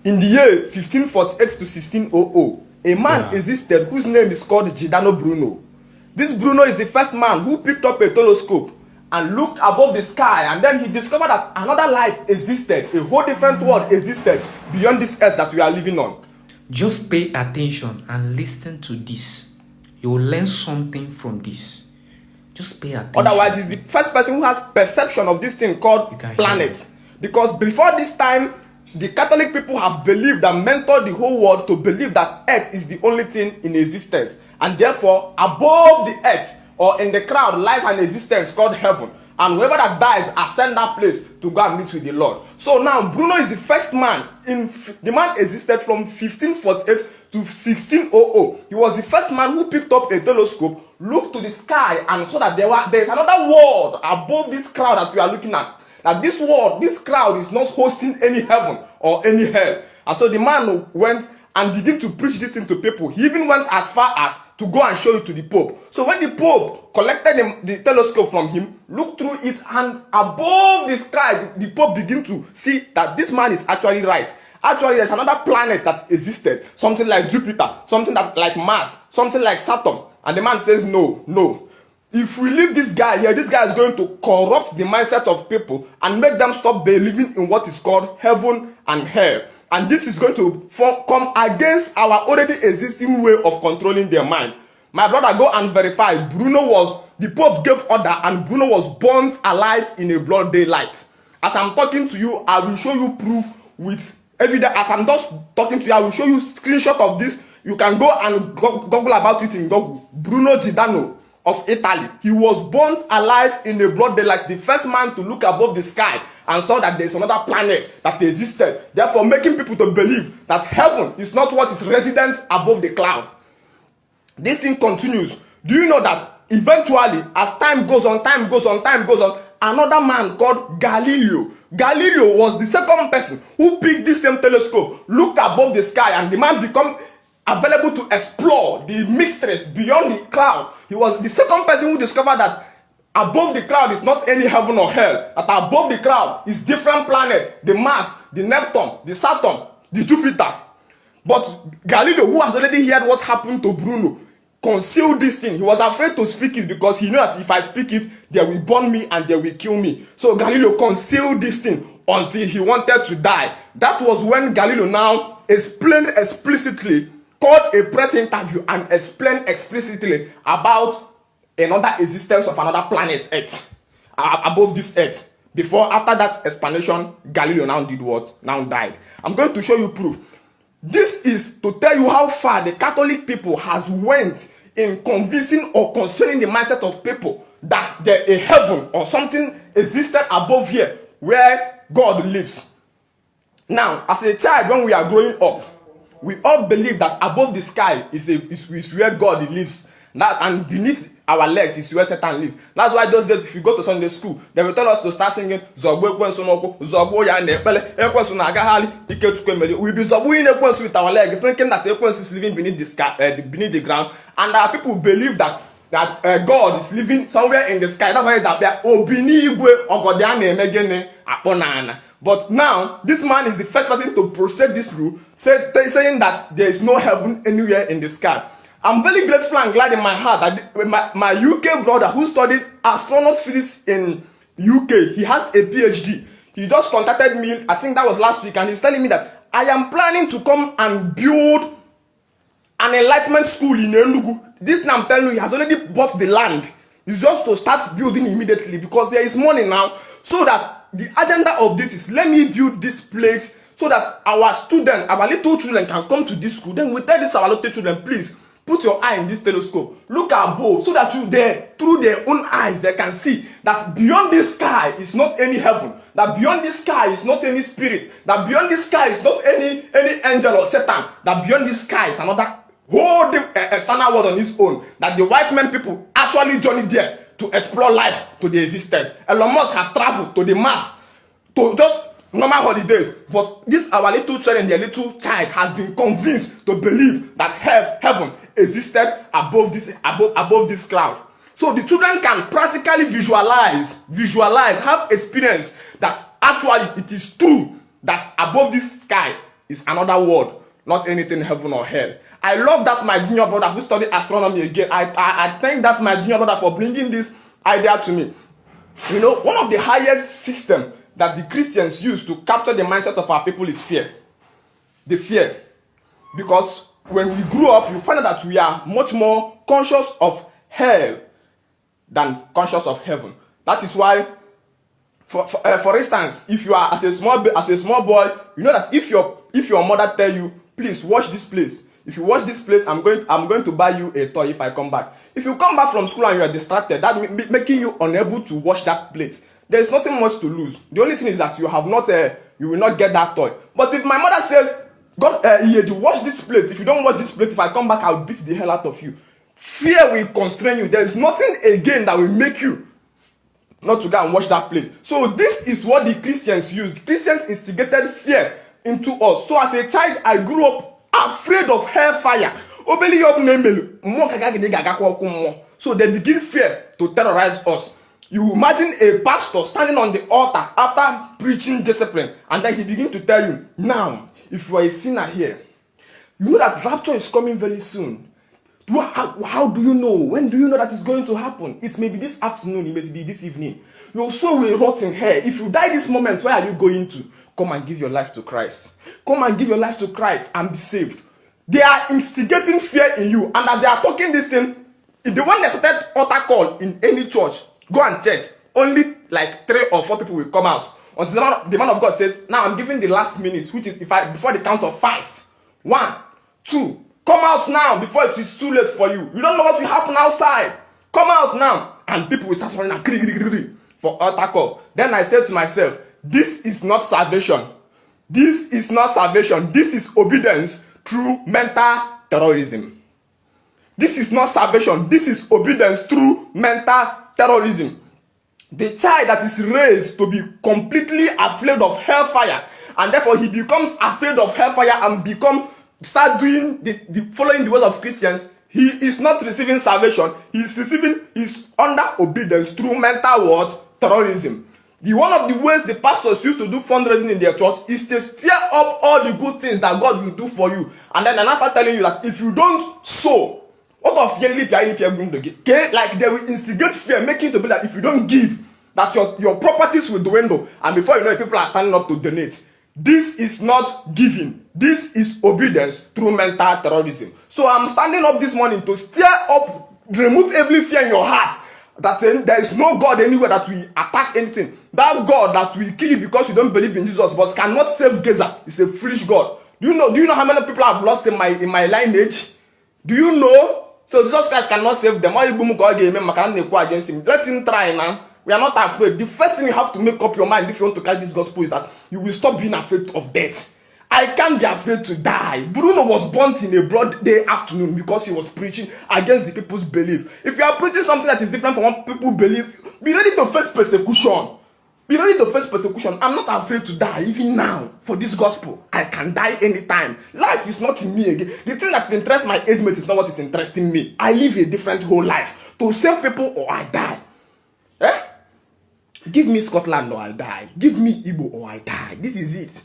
in the year 1548 to 1600, a man existed whose name is called Giordano Bruno. This Bruno is the first man who picked up a telescope and looked above the sky, and then he discovered that another life existed, a whole different world existed beyond this earth that we are living on. Just pay attention and listen to this. You will learn something from this. Just pay attention. Otherwise, he's the first person who has perception of this thing called planet. Because before this time, the Catholic people have believed and mentored the whole world to believe that earth is the only thing in existence. And therefore, above the earth or in the cloud lies an existence called heaven. And whoever that dies ascend that place to go and meet with the Lord. So now, Bruno is the first man. The man existed from 1548 to 1600. He was the first man who picked up a telescope, looked to the sky, and saw that there is another world above this cloud that we are looking at. That this world, this cloud is not hosting any heaven or any hell. And so the man went and began to preach this thing to people. He even went as far as to go and show it to the Pope. So when the Pope collected the telescope from him, looked through it, and above the sky, the Pope began to see that this man is actually right. Actually, there's another planet that existed, something like Jupiter, something like Mars, something like Saturn. And the man says, no. If we leave this guy here, this guy is going to corrupt the mindset of people and make them stop believing in what is called heaven and hell. And this is going to come against our already existing way of controlling their mind. My brother, go and verify. The Pope gave order, and Bruno was burnt alive in a broad daylight. As I'm talking to you, I will show you proof with evidence. As I'm just talking to you, I will show you screenshot of this. You can go and Google about it in Google. Bruno Giordano of Italy. He was burnt alive in a broad daylight, the first man to look above the sky and saw that there is another planet that existed, therefore making people to believe that heaven is not what is resident above the cloud. This thing continues. Do you know that eventually, as time goes on, another man called Galileo was the second person who picked this same telescope, looked above the sky, and the man became available to explore the mysteries beyond the cloud. He was the second person who discovered that above the cloud is not any heaven or hell. That above the cloud is different planets, the Mars, the Neptune, the Saturn, the Jupiter. But Galileo, who has already heard what happened to Bruno, concealed this thing. He was afraid to speak it because he knew that if I speak it, they will burn me and they will kill me. So Galileo concealed this thing until he wanted to die. That was when Galileo now explained explicitly, called a press interview and explained explicitly about another existence of another planet Earth above this Earth. After that explanation, Galileo now did what? Now died. I'm going to show you proof. This is to tell you how far the Catholic people has went in convincing or constraining the mindset of people that there a heaven or something existed above here where God lives. Now, as a child, when we are growing up, we all believe that above the sky is where God lives. And beneath our legs is where Satan lives. That's why those days, if you go to Sunday school, they will tell us to start singing Zogbo Ekwensu Noko, Zogbo Ya Nepele, Ekwensu Nagahali, Ikechukwemeli. We'll be zogboing Ekwensu with our legs, thinking that Ekwensu is living beneath the sky, beneath the ground. And our people believe that God is living somewhere in the sky. That's why it's up there. Obinigwe Ogodiane Megene Aponana. But now, this man is the first person to prostrate this rule, saying that there is no heaven anywhere in the sky. I'm very grateful and glad in my heart that my UK brother who studied astronaut physics in UK, he has a PhD. He just contacted me, I think that was last week, and he's telling me that I am planning to come and build an enlightenment school in Enugu. This now I'm telling you, he has already bought the land. It's just to start building immediately because there is money now. So that the agenda of this is, let me build this place so that our students, our little children can come to this school. Then we tell this our little children, please, put your eye in this telescope. Look above so that through their own eyes, they can see that beyond this sky is not any heaven. That beyond this sky is not any spirit. That beyond this sky is not any angel or Satan. That beyond this sky is another whole external world on its own. That the white men people actually journeyed there to explore life to the existence. Elon Musk have traveled to the Mars to just normal holidays. But this our little child and their little child has been convinced to believe that heaven existed above this cloud. So the children can practically visualize, have experience that actually it is true that above this sky is another world, not anything heaven or hell. I love that my junior brother who studied astronomy again. I thank that my junior brother for bringing this idea to me. You know, one of the highest system that the Christians use to capture the mindset of our people is fear. The fear. Because when we grew up, you find out that we are much more conscious of hell than conscious of heaven. That is why, for instance, if you are as a small boy, you know that if your mother tell you, please watch this place. If you watch this place, I'm going to buy you a toy if I come back. If you come back from school and you are distracted, that making you unable to watch that plate. There is nothing much to lose. The only thing is that you will not get that toy. But if my mother says, God, you watch this plate. If you don't watch this plate, if I come back, I'll beat the hell out of you. Fear will constrain you. There is nothing again that will make you not to go and watch that plate. So this is what the Christians used. Christians instigated fear into us. So as a child, I grew up afraid of hellfire. So they begin fear to terrorize us. You imagine a pastor standing on the altar after preaching discipline, and then he begin to tell you, now, if you are a sinner here, you know that rapture is coming very soon. How do you know? When do you know that it's going to happen? It may be this afternoon, it may be this evening. Your soul will rot in hell. If you die this moment, where are you going to? Come and give your life to Christ. Come and give your life to Christ and be saved. They are instigating fear in you. And as they are talking this thing, if the one that started altar call in any church, go and check. Only like 3 or 4 people will come out. Until the man of God says, now I'm giving the last minute, which is before the count of 5. 1, 2. Come out now before it is too late for you. You don't know what will happen outside. Come out now. And people will start running out for altar call. Then I said to myself, this is not salvation. This is not salvation. This is obedience through mental terrorism. This is not salvation. This is obedience through mental terrorism. The child that is raised to be completely afraid of hellfire, and therefore he becomes afraid of hellfire and start doing following the ways of Christians, he is not receiving salvation. He is under obedience through mental what? Terrorism. One of the ways the pastors used to do fundraising in their church is to stir up all the good things that God will do for you. And then I start telling you that if you don't sow, what of like they will instigate fear, making it to be that if you don't give, that your properties will dwindle. And before you know it, people are standing up to donate. This is not giving. This is obedience through mental terrorism. So I'm standing up this morning to stir up, remove every fear in your heart. That there is no God anywhere that will attack anything. That God that will kill you because you don't believe in Jesus but cannot save Gaza is a foolish God. Do you know how many people I've lost in my lineage? Do you know? So Jesus Christ cannot save them. Let him try, man. We are not afraid. The first thing you have to make up your mind if you want to carry this gospel is that you will stop being afraid of death. I can't be afraid to die. Bruno was burnt in a broad day afternoon because he was preaching against the people's belief. If you are preaching something that is different from what people believe, be ready to face persecution. Be ready to face persecution. I'm not afraid to die even now for this gospel. I can die anytime. Life is not in me again. The thing that interests my age mate is not what is interesting me. I live a different whole life. To save people or I die. Eh? Give me Scotland or I die. Give me Igbo or I die. This is it.